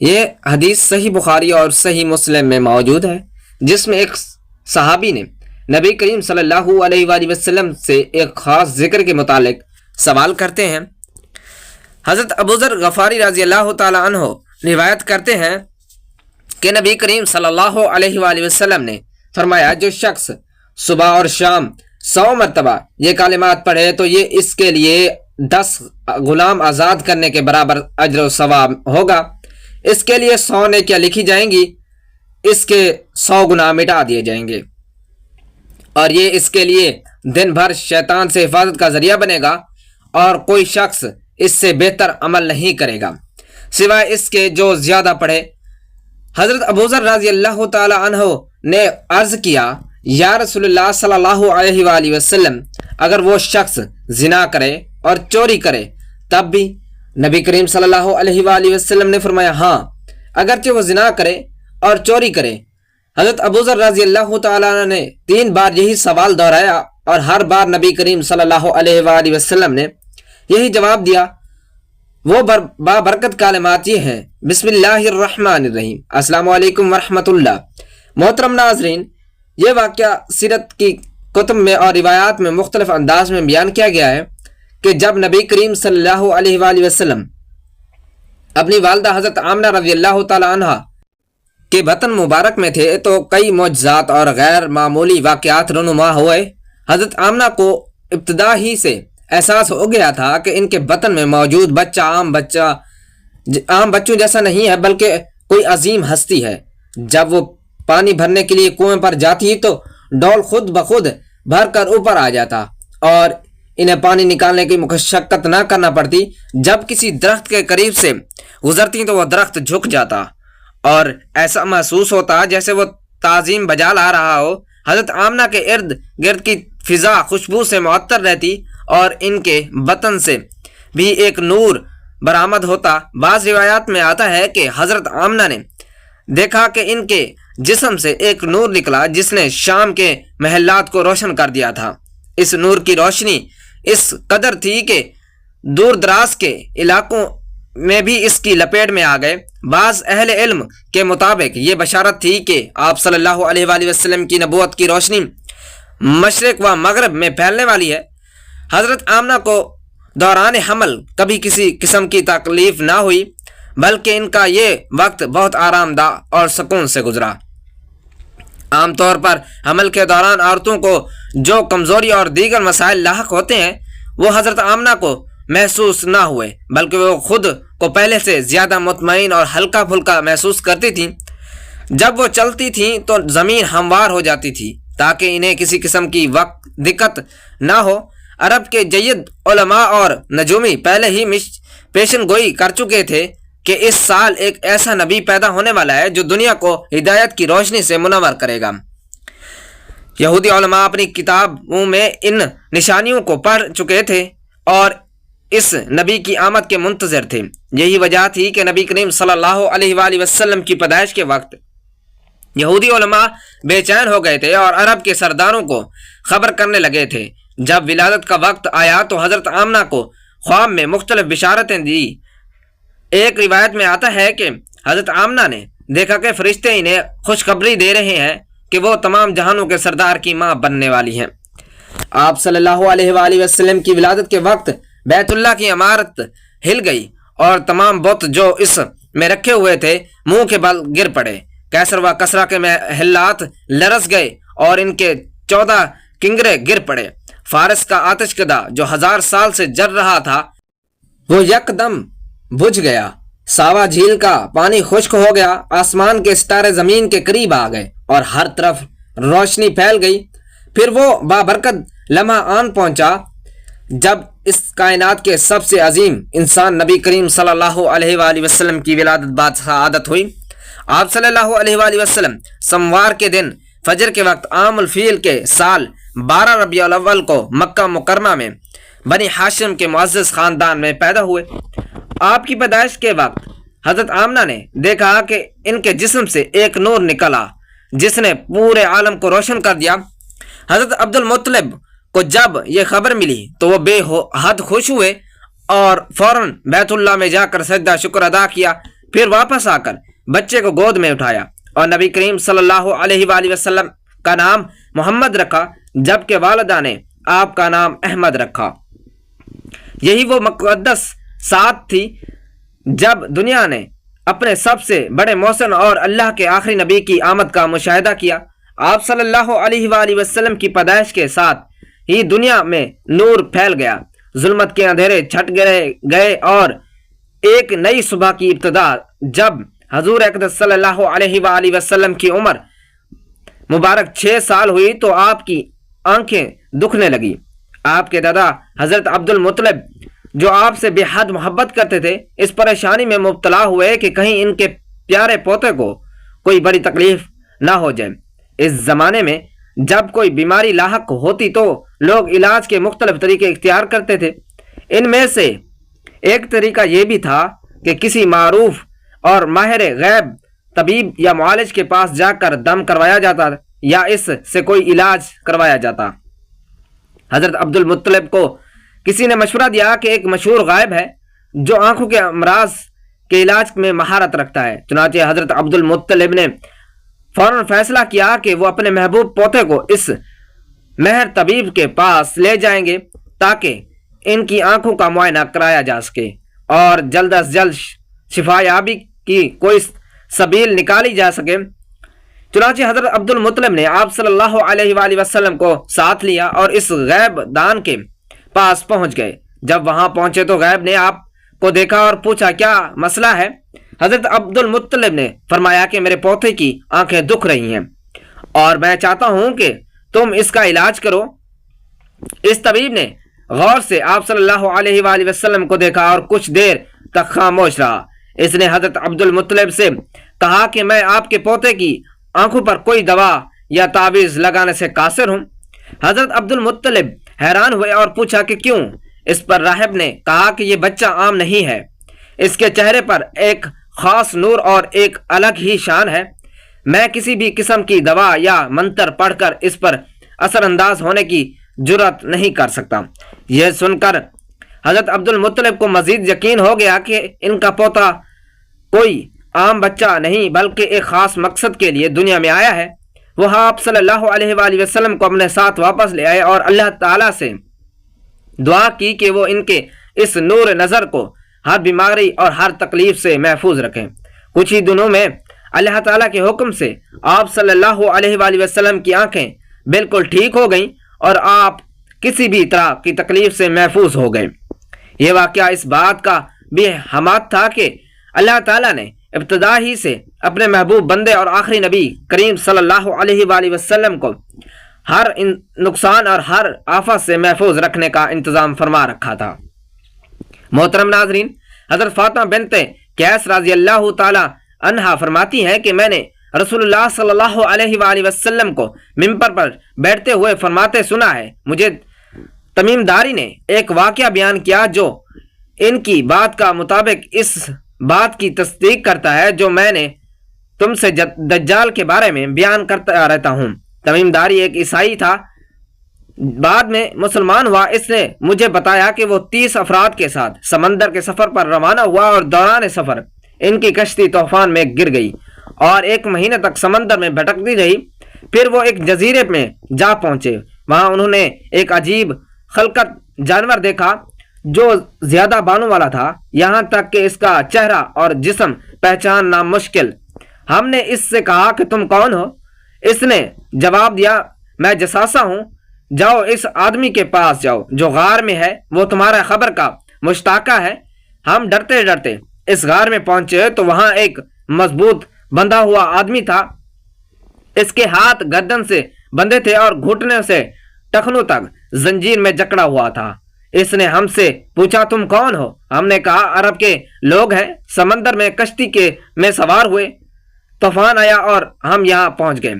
یہ حدیث صحیح بخاری اور صحیح مسلم میں موجود ہے، جس میں ایک صحابی نے نبی کریم صلی اللہ علیہ وآلہ وسلم سے ایک خاص ذکر کے متعلق سوال کرتے ہیں۔ حضرت ابوذر غفاری رضی اللہ تعالی عنہ روایت کرتے ہیں کہ نبی کریم صلی اللہ علیہ وآلہ وسلم نے فرمایا، جو شخص صبح اور شام 100 مرتبہ یہ کلمات پڑھے تو یہ اس کے لیے 10 غلام آزاد کرنے کے برابر اجر و ثواب ہوگا۔ اس کے لیے 100 نیکیاں لکھی جائیں گی، اس کے 100 گناہ مٹا دیے جائیں گے، اور یہ اس کے لیے دن بھر شیطان سے حفاظت کا ذریعہ بنے گا، اور کوئی شخص اس سے بہتر عمل نہیں کرے گا سوائے اس کے جو زیادہ پڑھے۔ حضرت ابوذر رضی اللہ تعالی عنہ نے عرض کیا، یا رسول اللہ صلی اللہ علیہ وآلہ وسلم، اگر وہ شخص زنا کرے اور چوری کرے تب بھی؟ نبی کریم صلی اللہ علیہ وآلہ وسلم نے فرمایا، ہاں، اگرچہ وہ زنا کرے اور چوری کرے۔ حضرت ابوذر رضی اللہ تعالیٰ عنہ نے 3 بار یہی سوال دہرایا، اور ہر بار نبی کریم صلی اللہ علیہ وآلہ وسلم نے یہی جواب دیا۔ وہ بابرکت کلمات یہ ہیں: بسم اللہ الرحمن الرحیم، السلام علیکم ورحمۃ اللہ۔ محترم ناظرین، یہ واقعہ سیرت کی کتب میں اور روایات میں مختلف انداز میں بیان کیا گیا ہے کہ جب نبی کریم صلی اللہ علیہ وآلہ وسلم اپنی والدہ حضرت آمنہ رضی اللہ تعالی عنہ کے بطن مبارک میں تھے تو کئی معجزات اور غیر معمولی واقعات رونما ہوئے۔ حضرت آمنہ کو ابتدا ہی سے احساس ہو گیا تھا کہ ان کے بطن میں موجود بچہ عام بچوں جیسا نہیں ہے، بلکہ کوئی عظیم ہستی ہے۔ جب وہ پانی بھرنے کے لیے کنویں پر جاتی تو ڈول خود بخود بھر کر اوپر آ جاتا، اور انہیں پانی نکالنے کی مشقت نہ کرنا پڑتی۔ جب کسی درخت کے قریب سے گزرتی تو وہ درخت جھک جاتا اور ایسا محسوس ہوتا جیسے وہ تعظیم بجا لا رہا ہو۔ حضرت آمنہ کے ارد گرد کی فضا خوشبو سے معطر رہتی، اور ان کے بطن سے بھی ایک نور برآمد ہوتا۔ بعض روایات میں آتا ہے کہ حضرت آمنہ نے دیکھا کہ ان کے جسم سے ایک نور نکلا جس نے شام کے محلات کو روشن کر دیا تھا۔ اس نور کی روشنی اس قدر تھی کہ دور دراز کے علاقوں میں بھی اس کی لپیٹ میں آ گئے۔ بعض اہل علم کے مطابق یہ بشارت تھی کہ آپ صلی اللہ علیہ وآلہ وسلم کی نبوت کی روشنی مشرق و مغرب میں پھیلنے والی ہے۔ حضرت آمنہ کو دوران حمل کبھی کسی قسم کی تکلیف نہ ہوئی، بلکہ ان کا یہ وقت بہت آرام دہ اور سکون سے گزرا۔ عام طور پر حمل کے دوران عورتوں کو جو کمزوری اور دیگر مسائل لاحق ہوتے ہیں وہ حضرت آمنہ کو محسوس نہ ہوئے، بلکہ وہ خود کو پہلے سے زیادہ مطمئن اور ہلکا پھلکا محسوس کرتی تھیں۔ جب وہ چلتی تھیں تو زمین ہموار ہو جاتی تھی تاکہ انہیں کسی قسم کی دقت نہ ہو۔ عرب کے جید علماء اور نجومی پہلے ہی پیشن گوئی کر چکے تھے کہ اس سال ایک ایسا نبی پیدا ہونے والا ہے جو دنیا کو ہدایت کی روشنی سے منور کرے گا۔ یہودی علماء اپنی کتابوں میں ان نشانیوں کو پڑھ چکے تھے اور اس نبی کی آمد کے منتظر تھے۔ یہی وجہ تھی کہ نبی کریم صلی اللہ علیہ وآلہ وسلم کی پیدائش کے وقت یہودی علماء بے چین ہو گئے تھے اور عرب کے سرداروں کو خبر کرنے لگے تھے۔ جب ولادت کا وقت آیا تو حضرت آمنہ کو خواب میں مختلف بشارتیں دی۔ ایک روایت میں آتا ہے کہ حضرت آمنہ نے دیکھا کہ فرشتے انہیں خوشخبری دے رہے ہیں کہ وہ تمام جہانوں کے سردار کی ماں بننے والی ہیں۔ آپ صلی اللہ علیہ وآلہ وسلم کی ولادت کے وقت بیت اللہ کی عمارت ہل گئی اور تمام بت جو اس میں رکھے ہوئے تھے منہ کے بل گر پڑے۔ کیسر و کسرا کے محلات لرز گئے اور ان کے 14 کنگرے گر پڑے۔ فارس کا آتش کدہ جو 1000 سال سے جل رہا تھا وہ یکدم بجھ گیا۔ ساوا جھیل کا پانی خشک ہو گیا۔ آسمان کے ستارے زمین کے قریب آ گئے اور ہر طرف روشنی پھیل گئی۔ پھر وہ بابرکت لمحہ آن پہنچا جب اس کائنات کے سب سے عظیم انسان نبی کریم صلی اللہ علیہ وآلہ وسلم کی ولادت بعد سعادت ہوئی۔ آپ صلی اللہ علیہ وآلہ وسلم سموار کے دن فجر کے وقت عام الفیل کے سال 12 ربیع الاول کو مکہ مکرمہ میں بنی ہاشم کے معزز خاندان میں پیدا ہوئے۔ آپ کی پیدائش کے وقت حضرت آمنہ نے دیکھا کہ ان کے جسم سے ایک نور نکلا جس نے پورے عالم کو روشن کر دیا۔ حضرت عبد المطلب کو جب یہ خبر ملی تو وہ بے حد خوش ہوئے اور فوراً بیت اللہ میں جا کر سجدہ شکر ادا کیا۔ پھر واپس آ کر بچے کو گود میں اٹھایا اور نبی کریم صلی اللہ علیہ وآلہ وسلم کا نام محمد رکھا، جبکہ والدہ نے آپ کا نام احمد رکھا۔ یہی وہ مقدس ساعت تھی جب دنیا نے اپنے سب سے بڑے محسن اور اللہ کے آخری نبی کی آمد کا مشاہدہ کیا۔ آپ صلی اللہ علیہ وآلہ وسلم کی پیدائش کے ساتھ ہی دنیا میں نور پھیل گیا، ظلمت کے اندھیرے چھٹ گئے اور ایک نئی صبح کی ابتدا۔ جب حضور اقدس صلی اللہ علیہ وآلہ وسلم کی عمر مبارک 6 سال ہوئی تو آپ کی آنکھیں دکھنے لگی۔ آپ کے دادا حضرت عبد المطلب جو آپ سے بے حد محبت کرتے تھے، اس پریشانی میں مبتلا ہوئے کہ کہیں ان کے پیارے پوتے کو کوئی بڑی تکلیف نہ ہو جائے۔ اس زمانے میں جب کوئی بیماری لاحق ہوتی تو لوگ علاج کے مختلف طریقے اختیار کرتے تھے۔ ان میں سے ایک طریقہ یہ بھی تھا کہ کسی معروف اور ماہر غیب طبیب یا معالج کے پاس جا کر دم کروایا جاتا یا اس سے کوئی علاج کروایا جاتا۔ حضرت عبد المطلب کو کسی نے مشورہ دیا کہ ایک مشہور غائب ہے جو آنکھوں کے امراض کے علاج میں مہارت رکھتا ہے۔ چنانچہ حضرت عبد المطلب نے فوراً فیصلہ کیا کہ وہ اپنے محبوب پوتے کو اس ماہر طبیب کے پاس لے جائیں گے تاکہ ان کی آنکھوں کا معائنہ کرایا جا سکے اور جلد از جلد شفا یابی کی کوئی سبیل نکالی جا سکے۔ چنانچہ حضرت عبد المطلب نے آپ صلی اللہ علیہ وآلہ وسلم کو ساتھ لیا اور اس غیب دان کے پاس پہنچ گئے۔ جب وہاں پہنچے تو غیب نے آپ کو دیکھا اور پوچھا کیا مسئلہ ہے؟ حضرت عبد المطلب نے فرمایا کہ میرے پوتے کی آنکھیں دکھ رہی ہیں اور میں چاہتا ہوں کہ تم اس کا علاج کرو۔ اس طبیب نے غور سے آپ صلی اللہ علیہ وآلہ وسلم کو دیکھا اور کچھ دیر تک خاموش رہا۔ اس نے حضرت عبد المطلب سے کہا کہ میں آپ کے پوتے کی آنکھوں پر کوئی دوا یا تعویذ لگانے سے قاصر ہوں۔ حضرت عبد المطلب حیران ہوئے اور پوچھا کہ کیوں؟ اس پر راہب نے کہا کہ یہ بچہ عام نہیں ہے، اس کے چہرے پر ایک خاص نور اور ایک الگ ہی شان ہے۔ میں کسی بھی قسم کی دوا یا منتر پڑھ کر اس پر اثر انداز ہونے کی جرات نہیں کر سکتا۔ یہ سن کر حضرت عبد المطلب کو مزید یقین ہو گیا کہ ان کا پوتا کوئی عام بچہ نہیں بلکہ ایک خاص مقصد کے لیے دنیا میں آیا ہے۔ وہ آپ صلی اللہ علیہ وآلہ وسلم کو اپنے ساتھ واپس لے آئے اور اللہ تعالیٰ سے دعا کی کہ وہ ان کے اس نور نظر کو ہر بیماری اور ہر تکلیف سے محفوظ رکھیں۔ کچھ ہی دنوں میں اللہ تعالیٰ کے حکم سے آپ صلی اللہ علیہ وآلہ وسلم کی آنکھیں بالکل ٹھیک ہو گئیں اور آپ کسی بھی طرح کی تکلیف سے محفوظ ہو گئے۔ یہ واقعہ اس بات کا بھی حمایت تھا کہ اللہ تعالیٰ نے ابتدا ہی سے اپنے محبوب بندے اور آخری نبی کریم صلی اللہ علیہ وآلہ وسلم کو ہر نقصان اور ہر آفت سے محفوظ رکھنے کا انتظام فرما رکھا تھا۔ محترم ناظرین، حضرت فاطمہ بنت قیس رضی اللہ تعالی عنہا فرماتی ہیں کہ میں نے رسول اللہ صلی اللہ علیہ وآلہ وسلم کو ممبر پر بیٹھتے ہوئے فرماتے سنا ہے۔ مجھے تمیم داری نے ایک واقعہ بیان کیا جو ان کی بات کا مطابق اس بات کی تصدیق کرتا ہے جو میں نے تم سے دجال کے بارے میں بیان کرتا رہتا ہوں۔ تمیم داری ایک عیسائی تھا، بعد میں مسلمان ہوا۔ اس نے مجھے بتایا کہ وہ 30 افراد کے ساتھ سمندر کے سفر پر روانہ ہوا اور دوران سفر ان کی کشتی طوفان میں گر گئی اور 1 مہینے تک سمندر میں بھٹکتی رہی۔ پھر وہ ایک جزیرے میں جا پہنچے۔ وہاں انہوں نے ایک عجیب خلقت جانور دیکھا جو زیادہ بانوں والا تھا، یہاں تک کہ اس کا چہرہ اور جسم پہچاننا مشکل۔ ہم نے اس سے کہا کہ تم کون ہو؟ اس نے جواب دیا میں جساسہ ہوں، جاؤ اس آدمی کے پاس جاؤ جو غار میں ہے، وہ تمہارا خبر کا مشتاق ہے۔ ہم ڈرتے ڈرتے اس غار میں پہنچے تو وہاں ایک مضبوط بندھا ہوا آدمی تھا۔ اس کے ہاتھ گردن سے بندھے تھے اور گھٹنے سے ٹخنوں تک زنجیر میں جکڑا ہوا تھا۔ اس نے ہم سے پوچھا تم کون ہو؟ ہم نے کہا عرب کے لوگ ہیں، سمندر میں کشتی میں سوار ہوئے، طوفان آیا اور ہم یہاں پہنچ گئے۔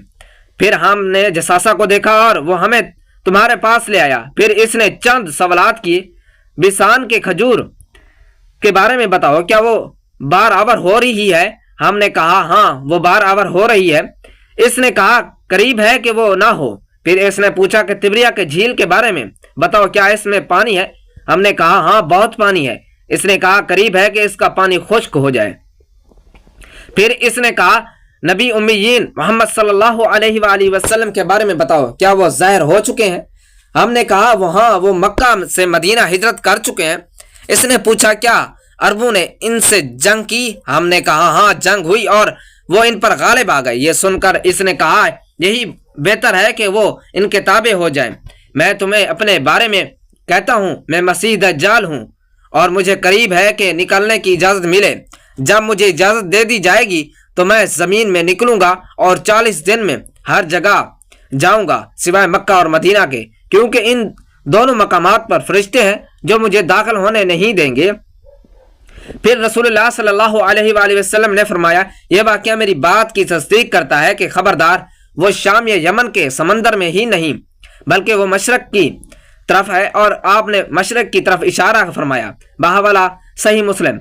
پھر ہم نے جساسہ کو دیکھا اور وہ ہمیں تمہارے پاس لے آیا۔ پھر اس نے چند سوالات کیے، بسان کے کھجور کے بارے میں بتاؤ، کیا وہ بار آور ہو رہی ہے؟ ہم نے کہا ہاں وہ بار آور ہو رہی ہے۔ اس نے کہا قریب ہے کہ وہ نہ ہو۔ پھر اس نے پوچھا کہ تبریہ کے جھیل کے بارے میں بتاؤ، کیا اس میں پانی ہے؟ ہم نے کہا ہاں بہت پانی ہے۔ اس نے کہا قریب ہے کہ اس کا پانی خشک ہو جائے۔ پھر اس نے کہا نبی امیین محمد صلی اللہ علیہ وآلہ وسلم کے بارے میں بتاؤ، کیا وہ ظاہر ہو چکے ہیں؟ ہم نے کہا وہ مکہ سے مدینہ ہجرت کر چکے ہیں۔ اس نے پوچھا کیا عربوں نے ان سے جنگ کی؟ ہم نے کہا ہاں جنگ ہوئی اور وہ ان پر غالب آ گئے۔ یہ سن کر اس نے کہا یہی بہتر ہے کہ وہ ان کے تابع ہو جائیں۔ میں تمہیں اپنے بارے میں کہتا ہوں، میں مسیح دجال ہوں اور مجھے قریب ہے کہ نکلنے کی اجازت ملے۔ جب مجھے اجازت دے دی جائے گی تو میں زمین میں نکلوں گا اور 40 دن میں ہر جگہ جاؤں گا سوائے مکہ اور مدینہ کے، کیونکہ ان دونوں مقامات پر فرشتے ہیں جو مجھے داخل ہونے نہیں دیں گے۔ پھر رسول اللہ صلی اللہ علیہ وآلہ وسلم نے فرمایا یہ واقعہ میری بات کی تصدیق کرتا ہے کہ خبردار وہ شام یا یمن کے سمندر میں ہی نہیں بلکہ وہ مشرق کی طرف ہے، اور آپ نے مشرق کی طرف اشارہ فرمایا۔ بحوالہ صحیح مسلم۔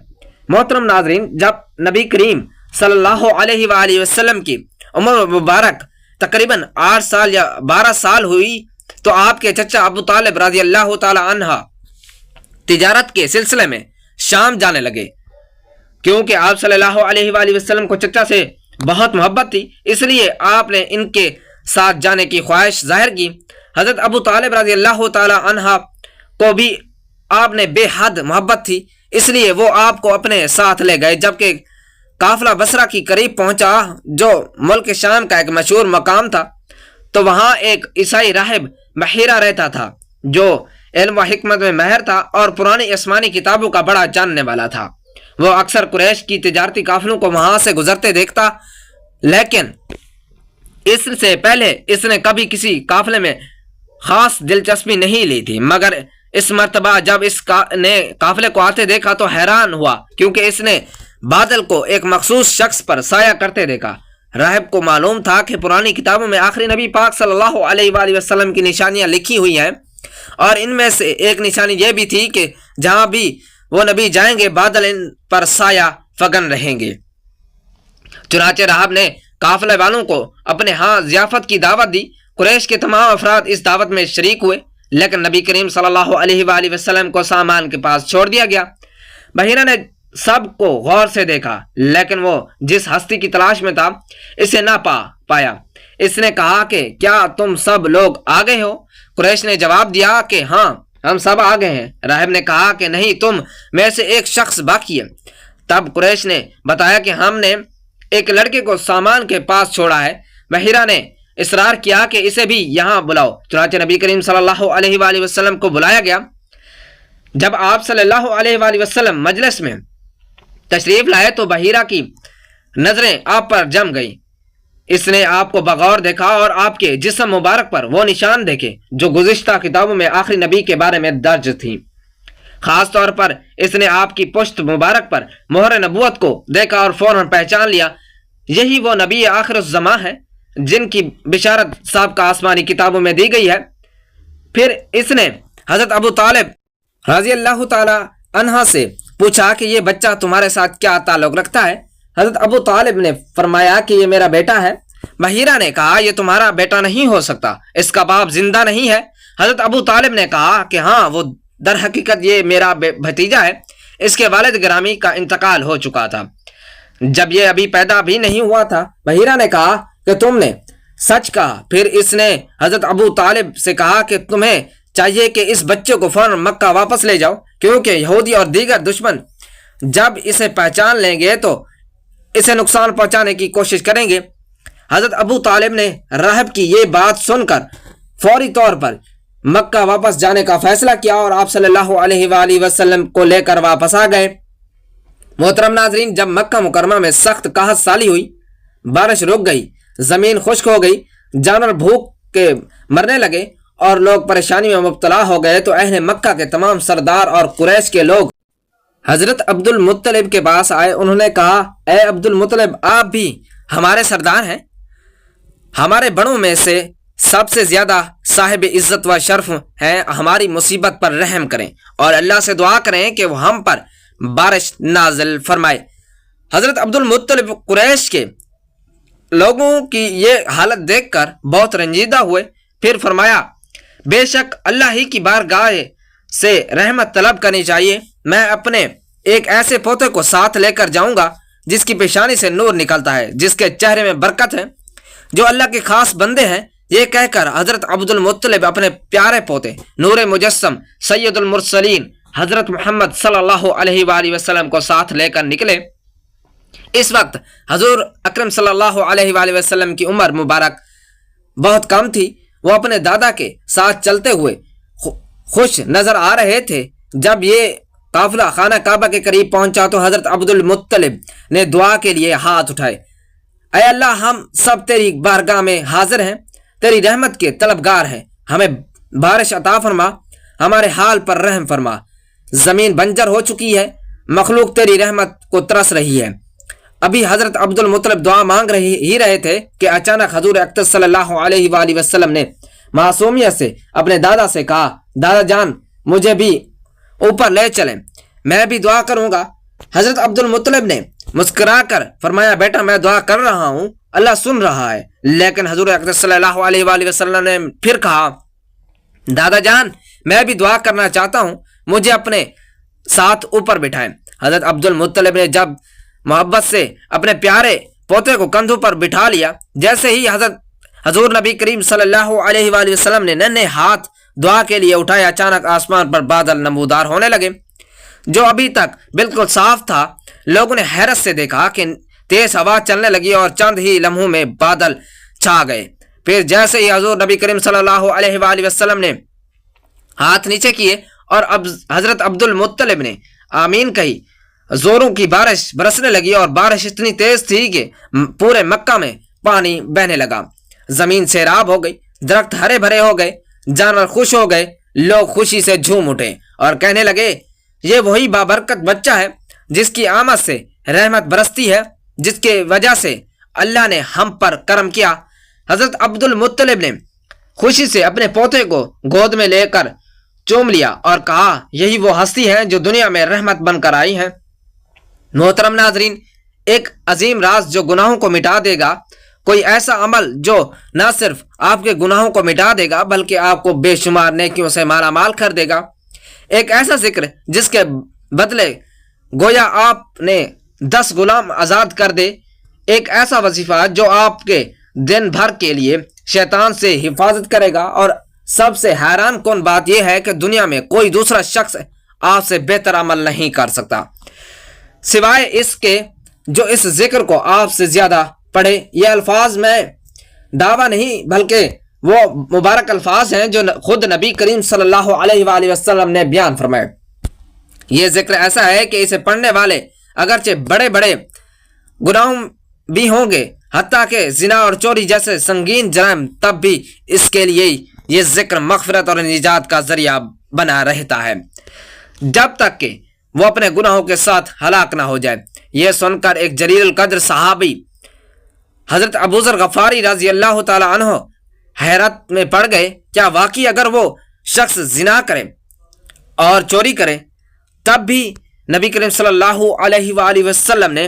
محترم ناظرین، جب نبی کریم صلی اللہ علیہ وآلہ وسلم کی عمر مبارک تقریباً 8 سال یا 12 سال ہوئی تو آپ کے چچا ابو طالب رضی اللہ تعالی عنہ تجارت کے سلسلے میں شام جانے لگے۔ کیونکہ آپ صلی اللہ علیہ وآلہ وسلم کو چچا سے بہت محبت تھی، اس لیے آپ نے ان کے ساتھ جانے کی خواہش ظاہر کی۔ حضرت ابو طالب رضی اللہ تعالی عنہ کو بھی آپ نے بے حد محبت تھی، اس لیے وہ آپ کو اپنے ساتھ لے گئے۔ جبکہ قافلہ بصرہ کی قریب پہنچا جو ملک شام کا ایک مشہور مقام تھا، تو وہاں ایک عیسائی راہب بحیرہ رہتا تھا جو علم و حکمت میں ماہر تھا اور پرانی آسمانی کتابوں کا بڑا جاننے والا تھا۔ وہ اکثر قریش کی تجارتی قافلوں کو وہاں سے گزرتے دیکھتا، لیکن اس سے پہلے اس نے کبھی کسی قافلے میں خاص دلچسپی نہیں لی تھی، مگر اس مرتبہ جب اس نے قافلے کو آتے دیکھا تو حیران ہوا، کیونکہ اس نے بادل کو ایک مخصوص شخص پر سایہ کرتے دیکھا۔ راہب کو معلوم تھا کہ پرانی کتابوں میں آخری نبی پاک صلی اللہ علیہ وآلہ وسلم کی نشانیاں لکھی ہوئی ہیں، اور ان میں سے ایک نشانی یہ بھی تھی کہ جہاں بھی وہ نبی جائیں گے بادل ان پر سایہ فگن رہیں گے۔ چنانچہ راہب نے قافلے والوں کو اپنے ہاں ضیافت کی دعوت دی۔ قریش کے تمام افراد اس دعوت میں شریک ہوئے، لیکن نبی کریم صلی اللہ علیہ وآلہ وسلم کو سامان کے پاس چھوڑ دیا گیا۔ بحیرہ نے سب کو غور سے دیکھا، لیکن وہ جس ہستی کی تلاش میں تھا اسے نہ پایا۔ اس نے کہا کہ کیا تم سب لوگ آ گئے ہو؟ قریش نے جواب دیا کہ ہاں ہم سب آ گئے ہیں۔ راہب نے کہا کہ نہیں، تم میں سے ایک شخص باقی ہے۔ تب قریش نے بتایا کہ ہم نے ایک لڑکے کو سامان کے پاس چھوڑا ہے۔ بحیرہ نے اصرار کیا کہ اسے بھی یہاں بلاؤ۔ چنانچہ نبی کریم صلی اللہ علیہ وآلہ وسلم کو بلایا گیا۔ جب آپ صلی اللہ علیہ وآلہ وسلم مجلس میں تشریف لائے تو بحیرہ کی نظریں آپ پر جم گئیں۔ اس نے آپ کو بغور دیکھا اور آپ کے جسم مبارک پر وہ نشان دیکھے جو گزشتہ کتابوں میں آخری نبی کے بارے میں درج تھی۔ خاص طور پر اس نے آپ کی پشت مبارک پر مہر نبوت کو دیکھا اور فوراً پہچان لیا، یہی وہ نبی آخر الزماں ہے جن کی بشارت سابقہ آسمانی کتابوں میں دی گئی ہے۔ پھر اس نے حضرت ابو طالب رضی اللہ تعالی عنہ سے پوچھا کہ یہ بچہ تمہارے ساتھ کیا تعلق رکھتا ہے؟ حضرت ابو طالب نے فرمایا کہ یہ میرا بیٹا ہے۔ بحیرہ نے کہا یہ تمہارا بیٹا نہیں ہو سکتا، اس کا باپ زندہ نہیں ہے۔ حضرت ابو طالب نے کہا کہ ہاں، وہ در حقیقت یہ میرا بھتیجا ہے، اس کے والد گرامی کا انتقال ہو چکا تھا جب یہ ابھی پیدا بھی نہیں ہوا تھا۔ بحیرہ نے کہا کہ تم نے سچ کہا۔ پھر اس نے حضرت ابو طالب سے کہا کہ تمہیں چاہیے کہ اس بچے کو فوراً مکہ واپس لے جاؤ، کیونکہ یہودی اور دیگر دشمن جب اسے پہچان لیں گے تو اسے نقصان پہنچانے کی کوشش کریں گے۔ حضرت ابو طالب نے راہب کی یہ بات سن کر فوری طور پر مکہ واپس جانے کا فیصلہ کیا اور آپ صلی اللہ علیہ وآلہ وسلم کو لے کر واپس آ گئے۔ محترم ناظرین، جب مکہ مکرمہ میں سخت قحط سالی ہوئی، بارش رک گئی، زمین خشک ہو گئی، جانور بھوک کے مرنے لگے اور لوگ پریشانی میں مبتلا ہو گئے، تو اہل مکہ کے تمام سردار اور قریش کے لوگ حضرت عبد المطلب کے پاس آئے۔ انہوں نے کہا اے عبد المطلب، آپ بھی ہمارے سردار ہیں، ہمارے بڑوں میں سے سب سے زیادہ صاحب عزت و شرف ہیں، ہماری مصیبت پر رحم کریں اور اللہ سے دعا کریں کہ وہ ہم پر بارش نازل فرمائے۔ حضرت عبد المطلب قریش کے لوگوں کی یہ حالت دیکھ کر بہت رنجیدہ ہوئے۔ پھر فرمایا بے شک اللہ ہی کی بارگاہ سے رحمت طلب کرنی چاہیے، میں اپنے ایک ایسے پوتے کو ساتھ لے کر جاؤں گا جس کی پیشانی سے نور نکلتا ہے، جس کے چہرے میں برکت ہے، جو اللہ کے خاص بندے ہیں۔ یہ کہہ کر حضرت عبد المطلب اپنے پیارے پوتے نور مجسم سید المرسلین حضرت محمد صلی اللہ علیہ وآلہ وسلم کو ساتھ لے کر نکلے۔ اس وقت حضور اکرم صلی اللہ علیہ وآلہ وسلم کی عمر مبارک بہت کم تھی۔ وہ اپنے دادا کے ساتھ چلتے ہوئے خوش نظر آ رہے تھے۔ جب یہ قافلہ خانہ کعبہ کے قریب پہنچا تو حضرت عبد المطلب نے دعا کے لیے ہاتھ اٹھائے۔ اے اللہ، ہم سب تیری بارگاہ میں حاضر ہیں، تیری رحمت کے طلبگار ہیں، ہمیں بارش عطا فرما، ہمارے حال پر رحم فرما۔ زمین بنجر ہو چکی ہے، مخلوق تیری رحمت کو ترس رہی ہے۔ ابھی حضرت عبد المطلب دعا مانگ ہی رہے تھے کہ اچانک حضور اقدس صلی اللہ علیہ وآلہ وسلم نے معصومیت سے اپنے دادا سے کہا، دادا جان مجھے بھی اوپر لے چلیں، میں بھی دعا کروں گا۔ حضرت عبد المطلب نے مسکرا کر فرمایا، بیٹا میں دعا کر رہا ہوں، اللہ سن رہا ہے۔ لیکن حضور اقدس صلی اللہ علیہ وآلہ وسلم نے پھر کہا، دادا جان میں بھی دعا کرنا چاہتا ہوں، مجھے اپنے ساتھ اوپر بٹھائیں۔ حضرت عبد المطلب نے جب محبت سے اپنے پیارے پوتے کو کندھوں پر بٹھا لیا، جیسے ہی حضور نبی کریم صلی اللہ علیہ وآلہ وسلم نے ننھے ہاتھ دعا کے لیے اٹھایا، اچانک آسمان پر بادل نمودار ہونے لگے۔ جو ابھی تک بالکل صاف تھا، لوگوں نے حیرت سے دیکھا کہ تیز ہوا چلنے لگی اور چند ہی لمحوں میں بادل چھا گئے۔ پھر جیسے ہی حضور نبی کریم صلی اللہ علیہ وآلہ وسلم نے ہاتھ نیچے کیے اور اب حضرت عبد المطلب نے آمین کہی، زوروں کی بارش برسنے لگی اور بارش اتنی تیز تھی کہ پورے مکہ میں پانی بہنے لگا۔ زمین سیراب ہو گئی، درخت ہرے بھرے ہو گئے، جانور خوش ہو گئے، لوگ خوشی سے جھوم اٹھے اور کہنے لگے، یہ وہی بابرکت بچہ ہے جس کی آمد سے رحمت برستی ہے، جس کی وجہ سے اللہ نے ہم پر کرم کیا۔ حضرت عبد المطلب نے خوشی سے اپنے پوتے کو گود میں لے کر چوم لیا اور کہا، یہی وہ ہستی ہے جو دنیا میں رحمت بن کر آئی ہے۔ محترم ناظرین، ایک عظیم راز جو گناہوں کو مٹا دے گا، کوئی ایسا عمل جو نہ صرف آپ کے گناہوں کو مٹا دے گا بلکہ آپ کو بے شمار نیکیوں سے مالا مال کر دے گا، ایک ایسا ذکر جس کے بدلے گویا آپ نے 10 غلام آزاد کر دے، ایک ایسا وظیفہ جو آپ کے دن بھر کے لیے شیطان سے حفاظت کرے گا۔ اور سب سے حیران کن بات یہ ہے کہ دنیا میں کوئی دوسرا شخص آپ سے بہتر عمل نہیں کر سکتا، سوائے اس کے جو اس ذکر کو آپ سے زیادہ پڑھے۔ یہ الفاظ میں دعویٰ نہیں بلکہ وہ مبارک الفاظ ہیں جو خود نبی کریم صلی اللہ علیہ وآلہ وسلم نے بیان فرمائے۔ یہ ذکر ایسا ہے کہ اسے پڑھنے والے اگرچہ بڑے بڑے گناہوں بھی ہوں گے، حتیٰ کہ زنا اور چوری جیسے سنگین جرائم، تب بھی اس کے لیے یہ ذکر مغفرت اور نجات کا ذریعہ بنا رہتا ہے، جب تک کہ وہ اپنے گناہوں کے ساتھ ہلاک نہ ہو جائے۔ یہ سن کر ایک جلیل القدر صحابی حضرت ابوذر غفاری رضی اللہ تعالی عنہ حیرت میں پڑ گئے، کیا واقعی اگر وہ شخص زنا کرے اور چوری کرے تب بھی نبی کریم صلی اللہ علیہ وآلہ وسلم نے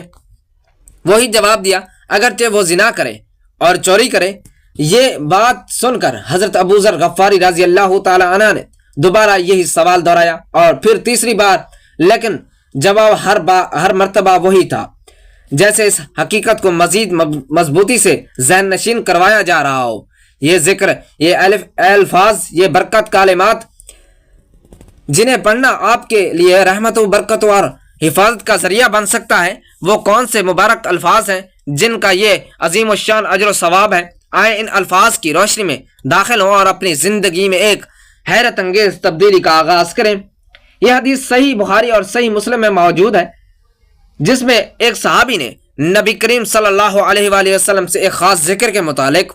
وہی جواب دیا، اگرچہ وہ زنا کرے اور چوری کرے۔ یہ بات سن کر حضرت ابوذر غفاری رضی اللہ تعالی عنہ نے دوبارہ یہی سوال دہرایا اور پھر تیسری بار، لیکن جواب ہر مرتبہ وہی تھا، جیسے اس حقیقت کو مزید مضبوطی سے ذہن نشین کروایا جا رہا ہو۔ یہ ذکر، یہ الفاظ، یہ برکت کلمات جنہیں پڑھنا آپ کے لیے رحمت و برکت اور حفاظت کا ذریعہ بن سکتا ہے، وہ کون سے مبارک الفاظ ہیں جن کا یہ عظیم الشان اجر و ثواب ہے؟ آئیں ان الفاظ کی روشنی میں داخل ہوں اور اپنی زندگی میں ایک حیرت انگیز تبدیلی کا آغاز کریں۔ یہ حدیث صحیح بخاری اور صحیح مسلم میں موجود ہے، جس میں ایک صحابی نے نبی کریم صلی اللہ علیہ وآلہ وسلم سے ایک خاص ذکر کے متعلق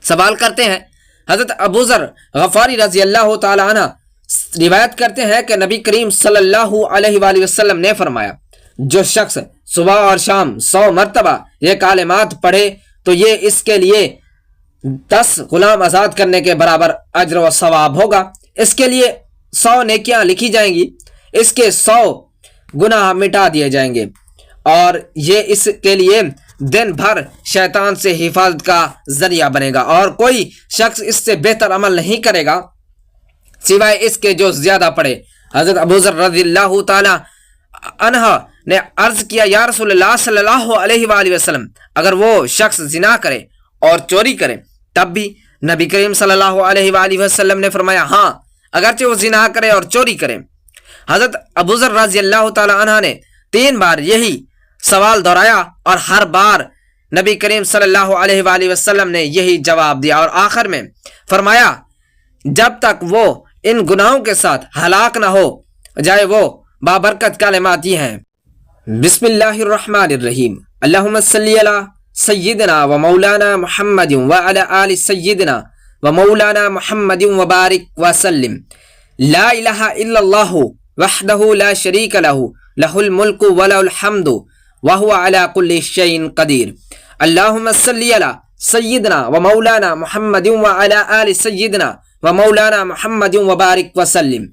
سوال کرتے ہیں۔ حضرت ابوذر غفاری رضی اللہ تعالی عنہ روایت کرتے ہیں کہ نبی کریم صلی اللہ علیہ وآلہ وسلم نے فرمایا، جو شخص صبح اور شام 100 مرتبہ یہ کلمات پڑھے تو یہ اس کے لیے 10 غلام آزاد کرنے کے برابر اجر و ثواب ہوگا۔ اس کے لیے 100 نیکیاں لکھی جائیں گی، اس کے 100 گناہ مٹا دیے جائیں گے، اور یہ اس کے لیے دن بھر شیطان سے حفاظت کا ذریعہ بنے گا، اور کوئی شخص اس سے بہتر عمل نہیں کرے گا سوائے اس کے جو زیادہ پڑھے۔ حضرت ابوذر رضی اللہ تعالی عنہ نے عرض کیا یا رسول اللہ صلی اللہ علیہ وآلہ وسلم اگر وہ شخص زنا کرے اور چوری کرے تب بھی؟ نبی کریم صلی اللہ علیہ وآلہ وسلم نے فرمایا ہاں اگرچہ وہ زنا کرے اور چوری کرے۔ حضرت ابوذر رضی اللہ تعالی عنہ نے 3 بار یہی سوال دہرایا اور ہر بار نبی کریم صلی اللہ علیہ وآلہ وسلم نے یہی جواب دیا اور آخر میں فرمایا جب تک وہ ان گناہوں کے ساتھ ہلاک نہ ہو جائے وہ بابرکت کلمات یہ ہیں، بسم اللہ الرحمن الرحیم، اللہم صلی علی سیدنا و مولانا محمد وعلی آل سیدنا و مولانا محمد وبارک وسلم، لا الہ الا اللہ وحدہ لا شریک لہ، لہ الملک ولہ الحمد وہو علی کل شیء قدیر، اللہم صلی علی سیدنا و مولانا محمد وعلی آل سیدنا و مولانا محمد وبارک وسلم۔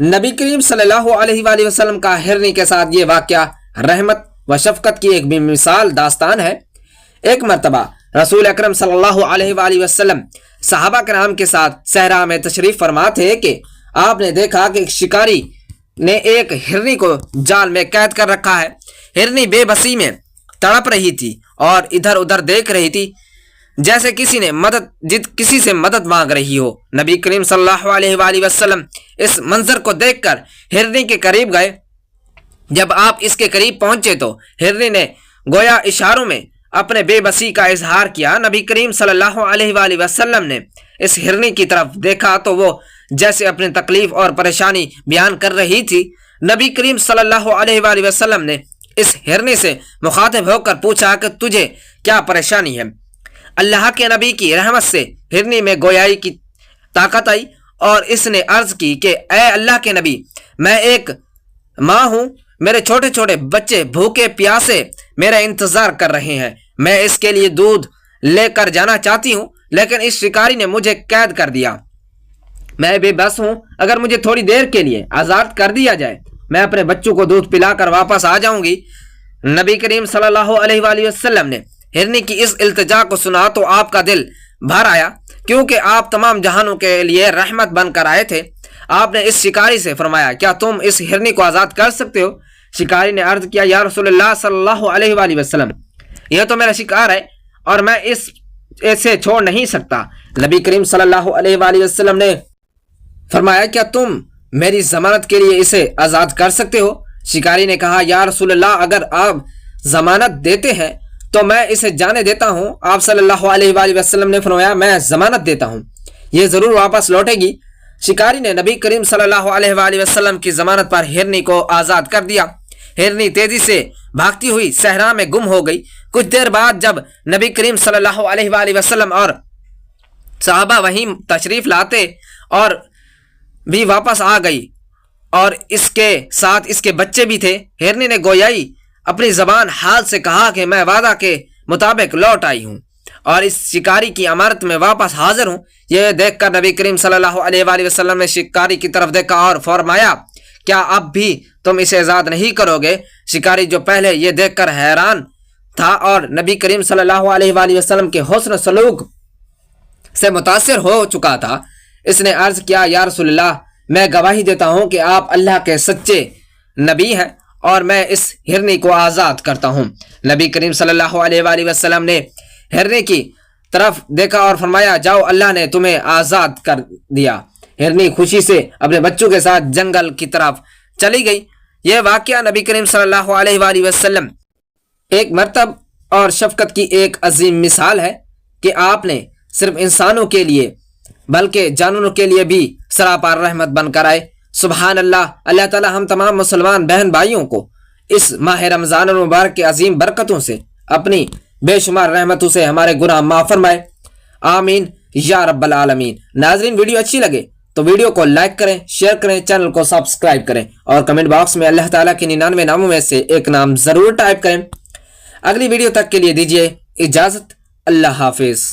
نبی کریم صلی اللہ علیہ وآلہ وسلم کا ہرنی کے ساتھ یہ واقعہ رحمت و شفقت کی ایک بھی مثال داستان ہے۔ ایک مرتبہ رسول اکرم صلی اللہ علیہ وآلہ وسلم صحابہ کرام کے ساتھ صحرا میں تشریف فرما تھے کہ آپ نے دیکھا کہ ایک شکاری نے ایک ہرنی کو جال میں قید کر رکھا ہے۔ ہرنی بے بسی میں تڑپ رہی تھی اور ادھر ادھر دیکھ رہی تھی جیسے کسی سے مدد مانگ رہی ہو۔ نبی کریم صلی اللہ علیہ وآلہ وسلم اس منظر کو دیکھ کر ہرنی کے قریب گئے۔ جب آپ اس کے قریب پہنچے تو ہرنی نے گویا اشاروں میں اپنے بے بسی کا اظہار کیا۔ نبی کریم صلی اللہ علیہ وآلہ وسلم نے اس ہرنی کی طرف دیکھا تو وہ جیسے اپنی تکلیف اور پریشانی بیان کر رہی تھی۔ نبی کریم صلی اللہ علیہ وآلہ وسلم نے اس ہرنی سے مخاطب ہو کر پوچھا کہ تجھے کیا پریشانی ہے؟ اللہ کے نبی کی رحمت سے ہرنی میں گویائی کی طاقت آئی اور اس نے عرض کی کہ اے اللہ کے نبی، میں ایک ماں ہوں، میرے چھوٹے چھوٹے بچے بھوکے پیاسے میرا انتظار کر رہے ہیں، میں اس کے لیے دودھ لے کر جانا چاہتی ہوں لیکن اس شکاری نے مجھے قید کر دیا، میں بے بس ہوں، اگر مجھے تھوڑی دیر کے لیے آزاد کر دیا جائے میں اپنے بچوں کو دودھ پلا کر واپس آ جاؤں گی۔ نبی کریم صلی اللہ علیہ وآلہ وسلم نے ہرنی کی اس التجا کو سنا تو آپ کا دل بھر آیا، کیونکہ آپ تمام جہانوں کے لیے رحمت بن کر آئے تھے۔ آپ نے اس شکاری سے فرمایا کیا تم اس ہرنی کو آزاد کر سکتے ہو؟ شکاری نے عرض کیا یا رسول اللہ صلی اللہ علیہ وآلہ وسلم، یہ تو میرا شکار ہے اور میں اسے چھوڑ نہیں سکتا۔ نبی کریم صلی اللہ علیہ وآلہ وسلم نے فرمایا کیا تم میری ضمانت کے لیے اسے آزاد کر سکتے ہو؟ شکاری نے کہا یا رسول اللہ اگر آپ ضمانت دیتے ہیں تو میں اسے جانے دیتا ہوں۔ آپ صلی اللہ علیہ وآلہ وسلم نے فرمایا میں ضمانت دیتا ہوں، یہ ضرور واپس لوٹے گی۔ شکاری نے نبی کریم صلی اللہ علیہ وآلہ وسلم کی ضمانت پر ہرنی کو آزاد کر دیا۔ ہرنی تیزی سے بھاگتی ہوئی صحرا میں گم ہو گئی۔ کچھ دیر بعد جب نبی کریم صلی اللہ علیہ وآلہ وسلم اور صحابہ وہیں تشریف لاتے اور بھی واپس آ گئی اور اس کے ساتھ اس کے بچے بھی تھے۔ ہرنی نے گویائی اپنی زبان حال سے کہا کہ میں وعدہ کے مطابق لوٹ آئی ہوں اور اس شکاری کی امارت میں واپس حاضر ہوں۔ یہ دیکھ کر نبی کریم صلی اللہ علیہ وآلہ وسلم نے شکاری کی طرف دیکھا اور فرمایا کیا اب بھی تم اسے آزاد نہیں کرو گے؟ شکاری جو پہلے یہ دیکھ کر حیران تھا اور نبی کریم صلی اللہ علیہ وآلہ وسلم کے حسن سلوک سے متاثر ہو چکا تھا، اس نے عرض کیا یا رسول اللہ میں گواہی دیتا ہوں کہ آپ اللہ کے سچے نبی ہیں اور میں اس ہرنی کو آزاد کرتا ہوں۔ نبی کریم صلی اللہ علیہ وآلہ وسلم نے ہرنی کی طرف دیکھا اور فرمایا جاؤ اللہ نے تمہیں آزاد کر دیا۔ ہرنی خوشی سے اپنے بچوں کے ساتھ جنگل کی طرف چلی گئی۔ یہ واقعہ نبی کریم صلی اللہ علیہ وآلہ وسلم ایک مرتب اور شفقت کی ایک عظیم مثال ہے کہ آپ نے صرف انسانوں کے لیے بلکہ جانوروں کے لیے بھی سراپار رحمت بن کر آئے۔ سبحان اللہ۔ اللہ تعالی ہم تمام مسلمان بہن بھائیوں کو اس ماہ رمضان المبارک کے عظیم برکتوں سے اپنی بے شمار رحمتوں سے ہمارے گناہ معاف فرمائے، آمین یا رب العالمین۔ ناظرین ویڈیو اچھی لگے تو ویڈیو کو لائک کریں، شیئر کریں، چینل کو سبسکرائب کریں اور کمنٹ باکس میں اللہ تعالیٰ کے 99 ناموں میں سے ایک نام ضرور ٹائپ کریں۔ اگلی ویڈیو تک کے لیے دیجیے اجازت، اللہ حافظ۔